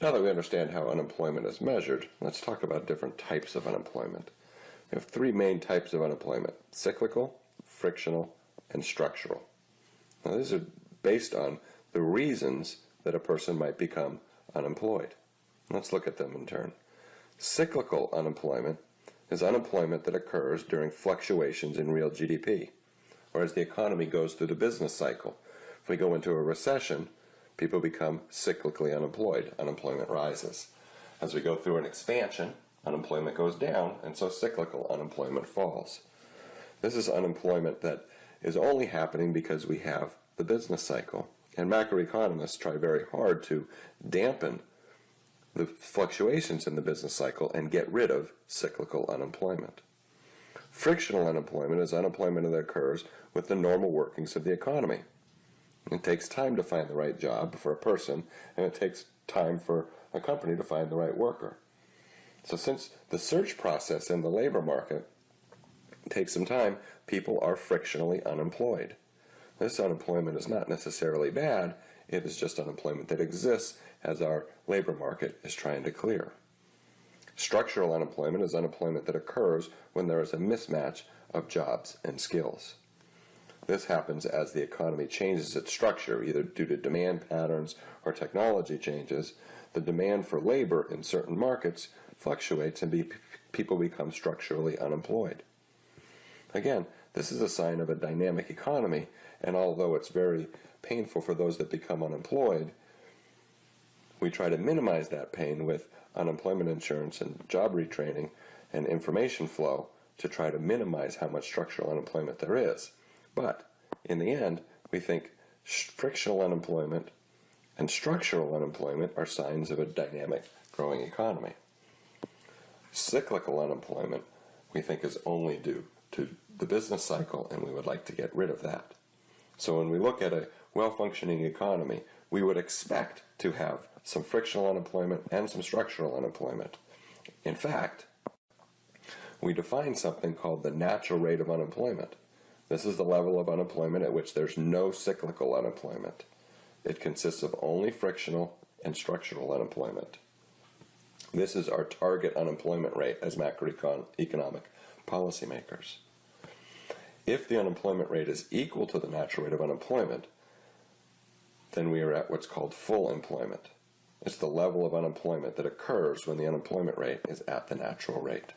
Now that we understand how unemployment is measured, let's talk about different types of unemployment. We have three main types of unemployment: cyclical, frictional, and structural. Now these are based on the reasons that a person might become unemployed. Let's look at them in turn. Cyclical unemployment is unemployment that occurs during fluctuations in real GDP, or as the economy goes through the business cycle. If we go into a recession, people become cyclically unemployed. Unemployment rises. As we go through an expansion, unemployment goes down, and so cyclical unemployment falls. This is unemployment that is only happening because we have the business cycle. And macroeconomists try very hard to dampen the fluctuations in the business cycle and get rid of cyclical unemployment. Frictional unemployment is unemployment that occurs with the normal workings of the economy. It takes time to find the right job for a person, and it takes time for a company to find the right worker. So since the search process in the labor market takes some time, people are frictionally unemployed. This unemployment is not necessarily bad, it is just unemployment that exists as our labor market is trying to clear. Structural unemployment is unemployment that occurs when there is a mismatch of jobs and skills. This happens as the economy changes its structure, either due to demand patterns or technology changes. The demand for labor in certain markets fluctuates and people become structurally unemployed. Again, this is a sign of a dynamic economy, and although it's very painful for those that become unemployed, we try to minimize that pain with unemployment insurance and job retraining and information flow to try to minimize how much structural unemployment there is. But in the end, we think frictional unemployment and structural unemployment are signs of a dynamic, growing economy. Cyclical unemployment, we think, is only due to the business cycle, and we would like to get rid of that. So when we look at a well-functioning economy, we would expect to have some frictional unemployment and some structural unemployment. In fact, we define something called the natural rate of unemployment. This is the level of unemployment at which there's no cyclical unemployment. It consists of only frictional and structural unemployment. This is our target unemployment rate as macroeconomic policymakers. If the unemployment rate is equal to the natural rate of unemployment, then we are at what's called full employment. It's the level of unemployment that occurs when the unemployment rate is at the natural rate.